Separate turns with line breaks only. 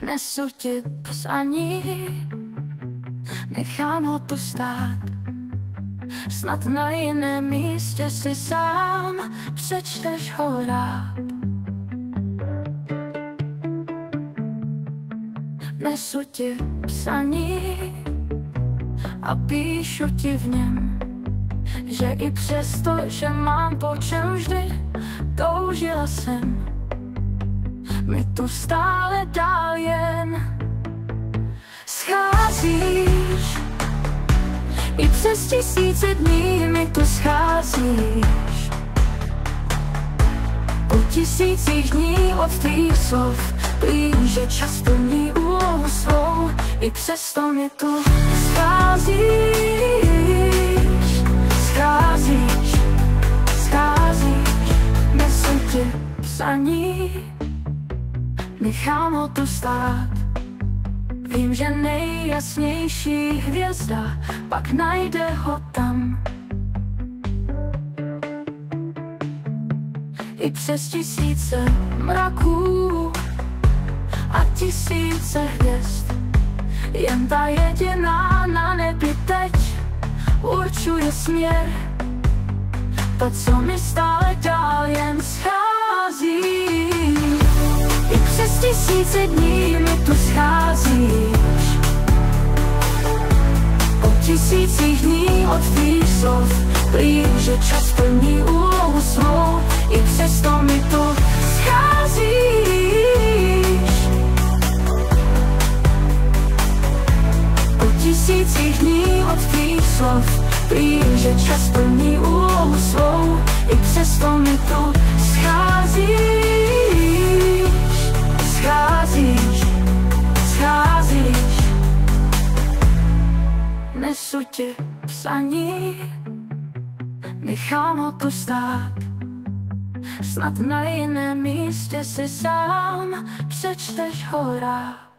Nesu ti psaní, nechám ho tu stát. Snad na jiném místě si sám přečteš ho rád. Nesu ti psaní a píšu ti v něm, že i přesto, že mám po čem vždy toužila jsem, mi tu stále dál jen scházíš. I přes tisíce dní mi tu scházíš. Po tisících dní od tvých slov vím, že čas plní úlohu svou. I přesto mi tu scházíš. Scházíš, scházíš. Nesu ti psaní, nechám ho tu stát. Vím, že nejjasnější hvězda pak najde ho tam. I přes tisíce mraků a tisíce hvězd, jen ta jediná na nebi teď určuje směr. Ta, co mi stále dál jen schází. I přes tisíce dní mi tu scházíš. Po tisících dní od tvých slov vím, že čas plní úlohu svou. I přesto mi tu scházíš. Po tisících dní od tvých slov vím, že čas plní úlohu svou. I přesto mi tu scházíš. Scházíš, scházíš. Nesu ti psaní, nechám ho tu stát. Snad na jiném místě si sám přečteš ho rád.